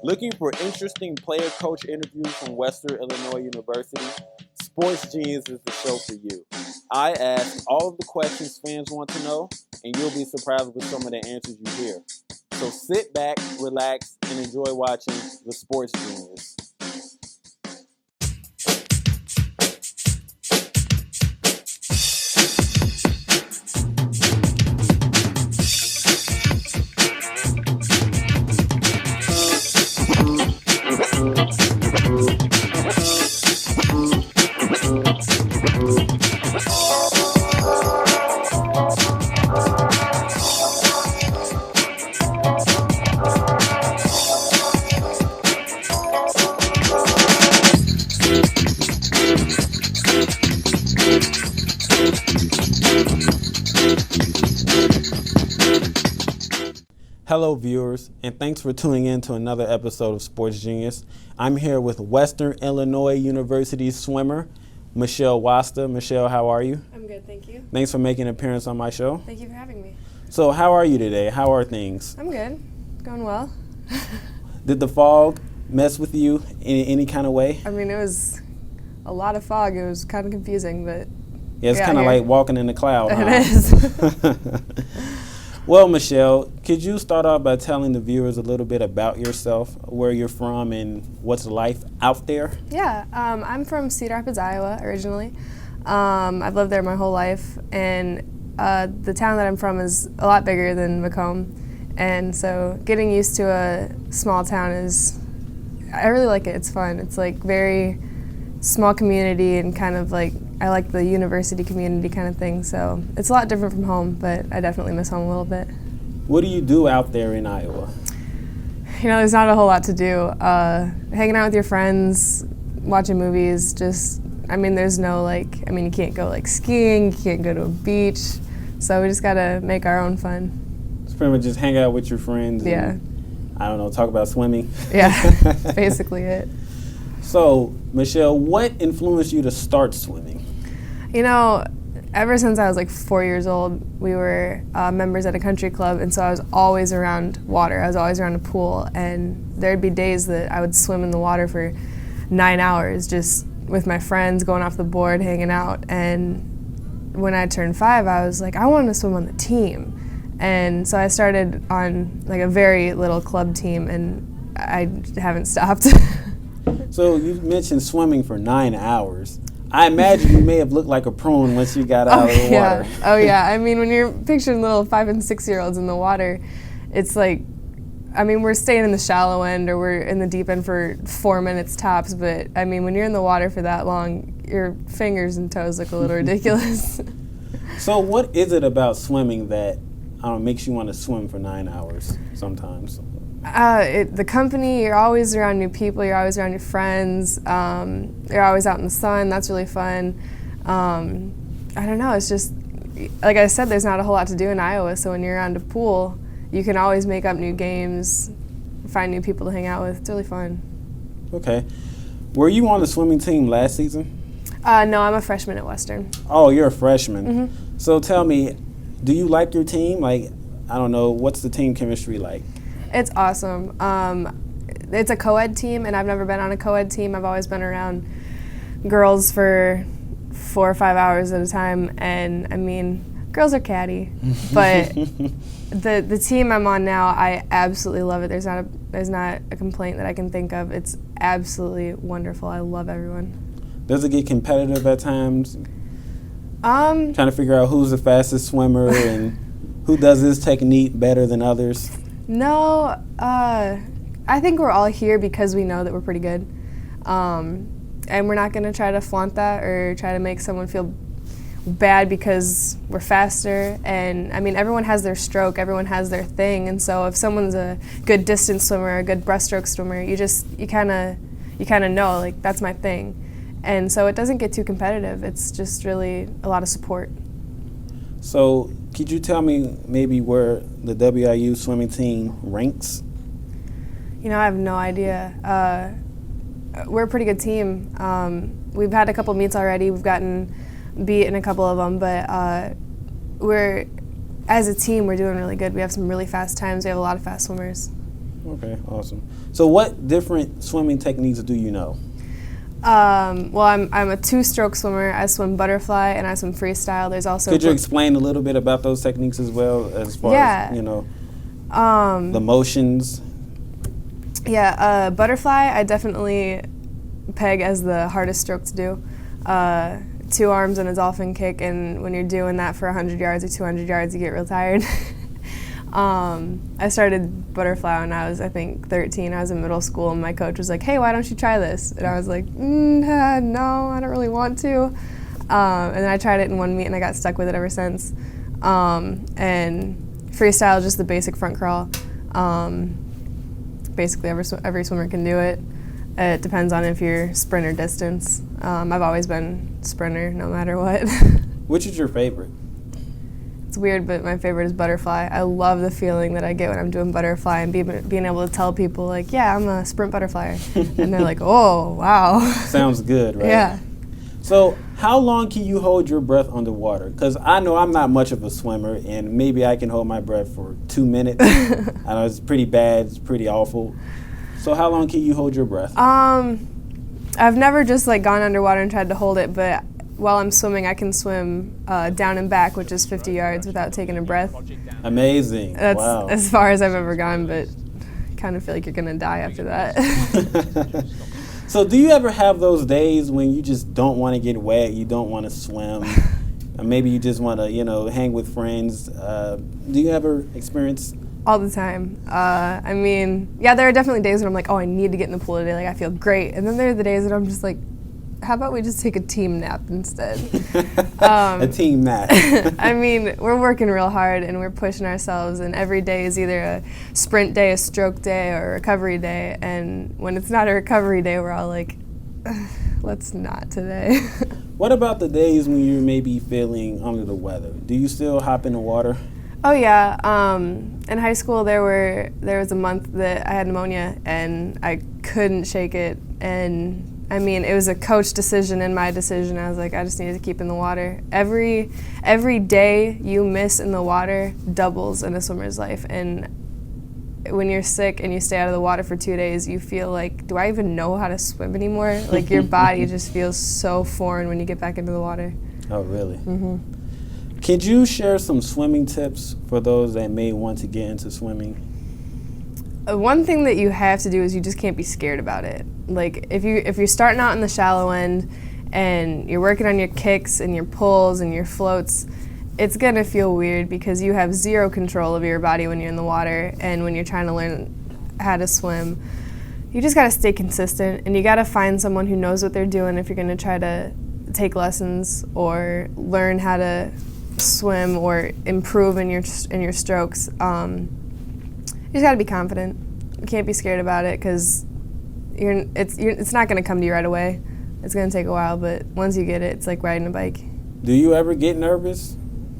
Looking for interesting player coach interviews from Western Illinois University? Sports Genius is the show for you. I ask all of the questions fans want to know, and you'll be surprised with some of the answers you hear. So sit back, relax, and enjoy watching the Sports Genius. Hello viewers, and thanks for tuning in to another episode of Sports Genius. I'm here with Western Illinois University swimmer, Michelle Wasta. Michelle, how are you? I'm good, thank you. Thanks for making an appearance on my show. Thank you for having me. So how are you today? How are things? I'm good, going well. Did the fog mess with you in any kind of way? I mean, it was a lot of fog. It was kind of confusing, but Yeah, it's kind of like walking in a cloud. It is. Well, Michelle, could you start off by telling the viewers a little bit about yourself, where you're from, and what's life out there? Yeah, I'm from Cedar Rapids, Iowa, originally. I've lived there my whole life, and the town that I'm from is a lot bigger than Macomb, and so getting used to a small town I really like it. It's fun. It's like very small community and kind of like, I like the university community kind of thing, so it's a lot different from home, but I definitely miss home a little bit. What do you do out there in Iowa? You know, there's not a whole lot to do. Hanging out with your friends, watching movies, there's no you can't go like skiing, you can't go to a beach, so we just gotta make our own fun. It's pretty much just hang out with your friends Yeah. and, I don't know, talk about swimming. Yeah, basically it. So, Michelle, what influenced you to start swimming? You know, ever since I was like 4 years old, we were members at a country club, and so I was always around water. I was always around a pool, and there'd be days that I would swim in the water for 9 hours just with my friends, going off the board, hanging out. And when I turned 5, I was like, I wanted to swim on the team. And so I started on like a very little club team, and I haven't stopped. So you mentioned swimming for 9 hours. I imagine you may have looked like a prune once you got out of the water. Oh yeah, I mean, when you're picturing little 5 and 6 year olds in the water, it's like, I mean, we're staying in the shallow end or we're in the deep end for 4 minutes tops, but I mean, when you're in the water for that long, your fingers and toes look a little ridiculous. So what is it about swimming that makes you want to swim for 9 hours sometimes? The company, you're always around new people, you're always around your friends, you're always out in the sun, that's really fun. I don't know, it's just, like I said, there's not a whole lot to do in Iowa, so when you're around a pool, you can always make up new games, find new people to hang out with, it's really fun. Okay. Were you on the swimming team last season? No, I'm a freshman at Western. Oh, you're a freshman. Mm-hmm. So tell me, do you like your team? Like, I don't know, what's the team chemistry like? It's awesome. It's a co-ed team, and I've never been on a co-ed team. I've always been around girls for 4 or 5 hours at a time, and I mean, girls are catty, but the team I'm on now, I absolutely love it. There's not a complaint that I can think of. It's absolutely wonderful. I love everyone. Does it get competitive at times? Trying to figure out who's the fastest swimmer and who does this technique better than others? No, I think we're all here because we know that we're pretty good. And we're not going to try to flaunt that or try to make someone feel bad because we're faster. And I mean, everyone has their stroke, everyone has their thing. And so if someone's a good distance swimmer, a good breaststroke swimmer, you kind of know, like, that's my thing. And so it doesn't get too competitive. It's just really a lot of support. So could you tell me maybe where the WIU swimming team ranks? You know, I have no idea. We're a pretty good team. We've had a couple meets already. We've gotten beat in a couple of them, but as a team, we're doing really good. We have some really fast times. We have a lot of fast swimmers. Okay, awesome. So what different swimming techniques do you know? Well, I'm a two-stroke swimmer. I swim butterfly and I swim freestyle. There's also Could you explain a little bit about those techniques as well, as far as, you know, the motions? Yeah, butterfly I definitely peg as the hardest stroke to do. 2 arms and a dolphin kick, and when you're doing that for 100 yards or 200 yards, you get real tired. I started butterfly when I was, I think, 13. I was in middle school, and my coach was like, "Hey, why don't you try this?" And I was like, no, I don't really want to. And then I tried it in one meet, and I got stuck with it ever since. And freestyle is just the basic front crawl. Basically, every swimmer can do it. It depends on if you're sprint or distance. I've always been sprinter, no matter what. Which is your favorite? It's weird, but my favorite is butterfly. I love the feeling that I get when I'm doing butterfly and being able to tell people, like, yeah, I'm a sprint butterflyer. And they're like, oh, wow. Sounds good, right? Yeah. So how long can you hold your breath underwater? Because I know I'm not much of a swimmer, and maybe I can hold my breath for 2 minutes. I know it's pretty bad. It's pretty awful. So how long can you hold your breath? I've never just like gone underwater and tried to hold it, but while I'm swimming, I can swim down and back, which is 50 yards without taking a breath. Amazing. That's wow. as far as I've ever gone, but I kind of feel like you're going to die after that. So do you ever have those days when you just don't want to get wet, you don't want to swim, or maybe you just want to, you know, hang with friends? Do you ever experience? All the time. I mean, yeah, there are definitely days when I'm like, oh, I need to get in the pool today, like I feel great. And then there are the days that I'm just like, how about we just take a team nap instead? A team nap. I mean, we're working real hard and we're pushing ourselves, and every day is either a sprint day, a stroke day, or a recovery day. And when it's not a recovery day, we're all like, let's not today. What about the days when you're maybe feeling under the weather? Do you still hop in the water? Oh yeah. In high school, there was a month that I had pneumonia and I couldn't shake it. And I mean, it was a coach decision and my decision. I was like, I just needed to keep in the water. Every day you miss in the water doubles in a swimmer's life. And when you're sick and you stay out of the water for 2 days, you feel like, do I even know how to swim anymore? Like your body just feels so foreign when you get back into the water. Oh, really? Mm-hmm. Could you share some swimming tips for those that may want to get into swimming? One thing that you have to do is you just can't be scared about it. Like if you're starting out in the shallow end and you're working on your kicks and your pulls and your floats, it's gonna feel weird because you have zero control of your body when you're in the water and when you're trying to learn how to swim. You just gotta stay consistent and you gotta find someone who knows what they're doing if you're gonna try to take lessons or learn how to swim or improve in your strokes. You just gotta be confident. You can't be scared about it because it's not gonna come to you right away. It's gonna take a while, but once you get it, it's like riding a bike. Do you ever get nervous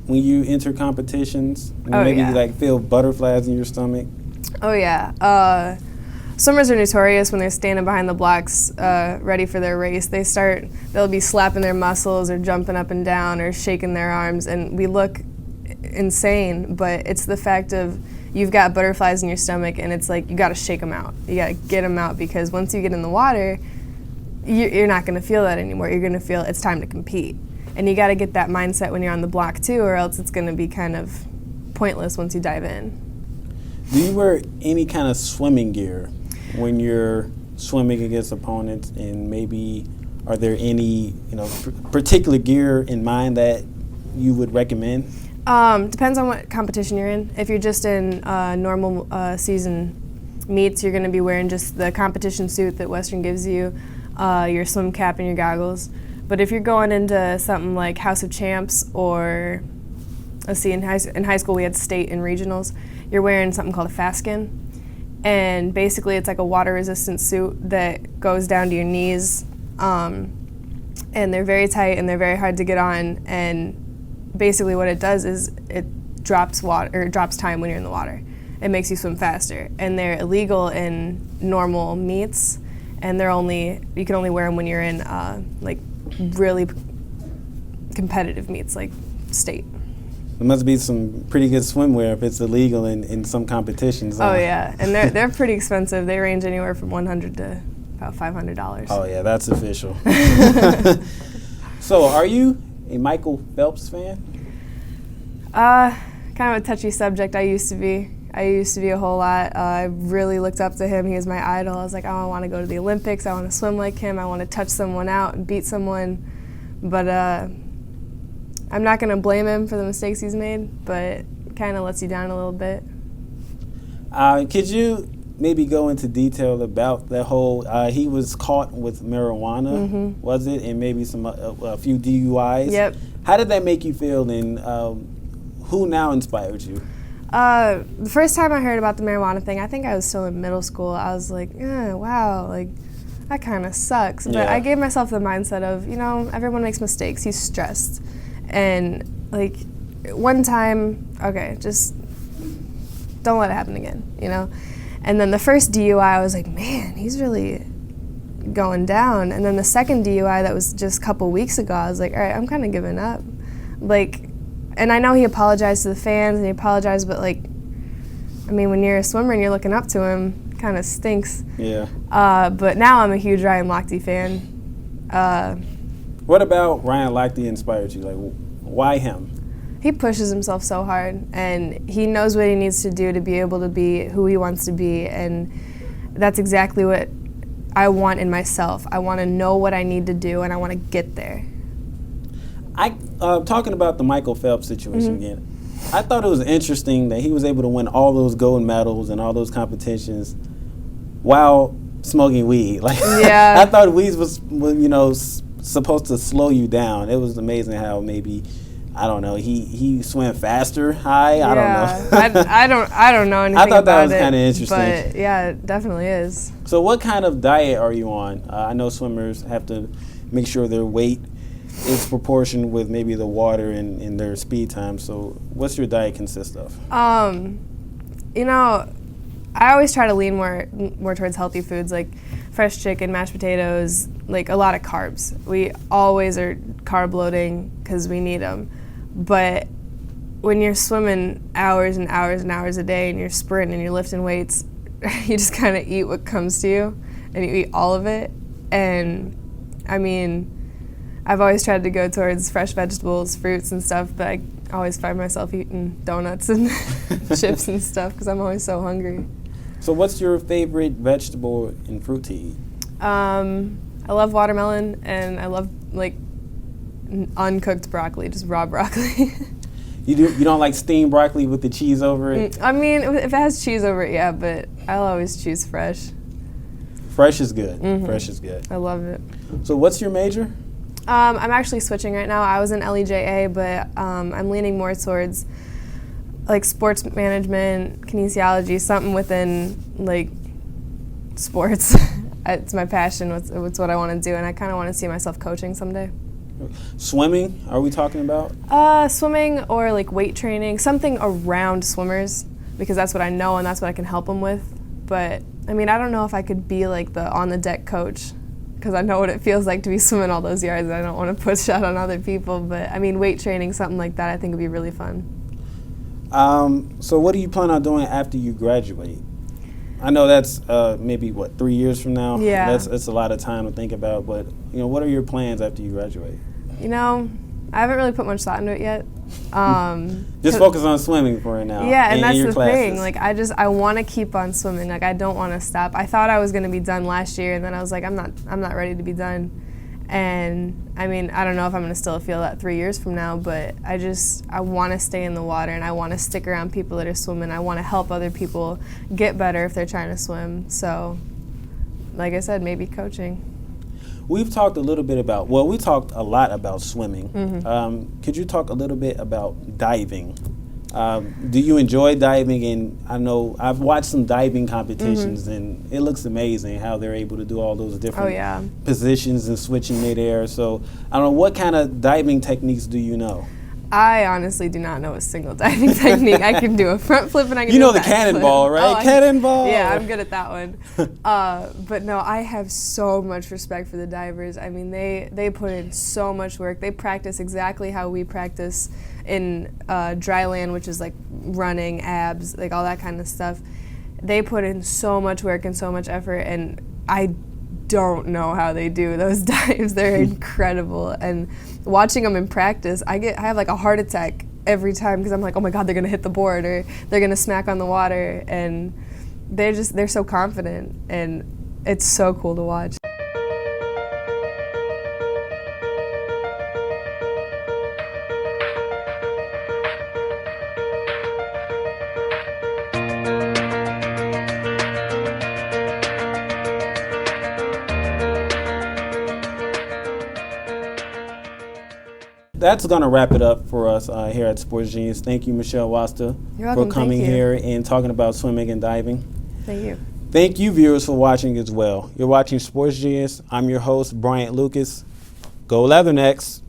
when you enter competitions? Maybe yeah. you like feel butterflies in your stomach? Oh yeah. Swimmers are notorious when they're standing behind the blocks ready for their race. They'll be slapping their muscles or jumping up and down or shaking their arms, and we look insane, but it's the fact of you've got butterflies in your stomach and it's like you gotta shake them out. You gotta get them out because once you get in the water, you're not gonna feel that anymore. You're gonna feel it's time to compete. And you gotta get that mindset when you're on the block too, or else it's gonna be kind of pointless once you dive in. Do you wear any kind of swimming gear when you're swimming against opponents, and maybe are there any particular gear in mind that you would recommend? Depends on what competition you're in. If you're just in normal season meets, you're going to be wearing just the competition suit that Western gives you, your swim cap and your goggles. But if you're going into something like House of Champs or, let's see, in high school we had state and regionals, you're wearing something called a Fastskin. And basically it's like a water-resistant suit that goes down to your knees. And they're very tight and they're very hard to get on. And basically what it does is it drops time when you're in the water. It makes you swim faster. And they're illegal in normal meets, and you can only wear them when you're in like really competitive meets like state. There must be some pretty good swimwear if it's illegal in some competitions. Oh yeah, and they're pretty expensive. They range anywhere from $100 to about $500. Oh yeah, that's official. So, are you a Michael Phelps fan? Kind of a touchy subject. I used to be a whole lot. I really looked up to him. He was my idol. I was like, oh, I want to go to the Olympics. I want to swim like him. I want to touch someone out and beat someone. But I'm not going to blame him for the mistakes he's made, but kind of lets you down a little bit. Could you maybe go into detail about that whole, he was caught with marijuana, was it? And maybe a few DUIs? Yep. How did that make you feel, and who now inspired you? The first time I heard about the marijuana thing, I think I was still in middle school. I was like, wow, like, that kind of sucks. But I gave myself the mindset of, everyone makes mistakes. He's stressed. And, like, one time, okay, just don't let it happen again, And then the first DUI, I was like, man, he's really going down. And then the second DUI that was just a couple weeks ago, I was like, all right, I'm kind of giving up. Like, and I know he apologized to the fans and he apologized, but like, I mean, when you're a swimmer and you're looking up to him, it kind of stinks. Yeah. But now I'm a huge Ryan Lochte fan. What about Ryan Lochte inspired you? Like, why him? He pushes himself so hard, and he knows what he needs to do to be able to be who he wants to be, and that's exactly what I want in myself. I want to know what I need to do, and I want to get there. Talking about the Michael Phelps situation again, I thought it was interesting that he was able to win all those gold medals and all those competitions while smoking weed. Like, yeah. I thought weed was supposed to slow you down. It was amazing how maybe, I don't know, he swam faster high. I don't know. I don't know anything about it. I thought that was kind of interesting. But yeah, it definitely is. So what kind of diet are you on? I know swimmers have to make sure their weight is proportioned with maybe the water and their speed time. So what's your diet consist of? I always try to lean more towards healthy foods, like fresh chicken, mashed potatoes, like a lot of carbs. We always are carb loading because we need them. But when you're swimming hours and hours and hours a day and you're sprinting and you're lifting weights, you just kind of eat what comes to you and you eat all of it. And I mean, I've always tried to go towards fresh vegetables, fruits and stuff, but I always find myself eating donuts and chips and stuff because I'm always so hungry. So what's your favorite vegetable and fruit to eat? I love watermelon, and I love like uncooked broccoli, just raw broccoli. You don't like steamed broccoli with the cheese over it? I mean, if it has cheese over it, yeah, but I'll always choose fresh. Fresh is good. Fresh is good. I love it. So what's your major? I'm actually switching right now. I was in LEJA, but I'm leaning more towards like sports management, kinesiology, something within like sports. It's my passion. It's what I want to do, and I kind of want to see myself coaching someday. Swimming, are we talking about? Swimming or like weight training, something around swimmers, because that's what I know and that's what I can help them with. But I mean, I don't know if I could be like the on-the-deck coach, because I know what it feels like to be swimming all those yards, and I don't want to push out on other people. But I mean, weight training, something like that, I think would be really fun. So what do you plan on doing after you graduate? I know that's maybe 3 years from now. Yeah, that's a lot of time to think about. But what are your plans after you graduate? I haven't really put much thought into it yet. Just focus on swimming for right now. Yeah, and that's your the classes. thing. Like, I want to keep on swimming. Like, I don't want to stop. I thought I was going to be done last year, and then I was like, I'm not ready to be done. And I mean, I don't know if I'm going to still feel that 3 years from now, but I want to stay in the water, and I want to stick around people that are swimming. I want to help other people get better if they're trying to swim. So, like I said, maybe coaching. We've talked a little bit about, we talked a lot about swimming. Could you talk a little bit about diving? Do you enjoy diving? And I know I've watched some diving competitions, and it looks amazing how they're able to do all those different positions and switching midair. So I don't know, what kind of diving techniques do you know? I honestly do not know a single diving technique. I can do a front flip and I can do a the back cannonball, flip. right? Cannonball. Yeah, I'm good at that one. But no, I have so much respect for the divers. I mean, they put in so much work. They practice exactly how we practice in dry land, which is like running, abs, like all that kind of stuff. They put in so much work and so much effort, and I don't know how they do those dives. They're incredible. And watching them in practice, I have like a heart attack every time because I'm like, oh my God, they're gonna hit the board or they're gonna smack on the water, and they're so confident, and it's so cool to watch. That's going to wrap it up for us here at Sports Genius. Thank you, Michelle Wasta, You're welcome. for coming Thank you. here and talking about swimming and diving. Thank you. Thank you, viewers, for watching as well. You're watching Sports Genius. I'm your host, Bryant Lucas. Go Leathernecks.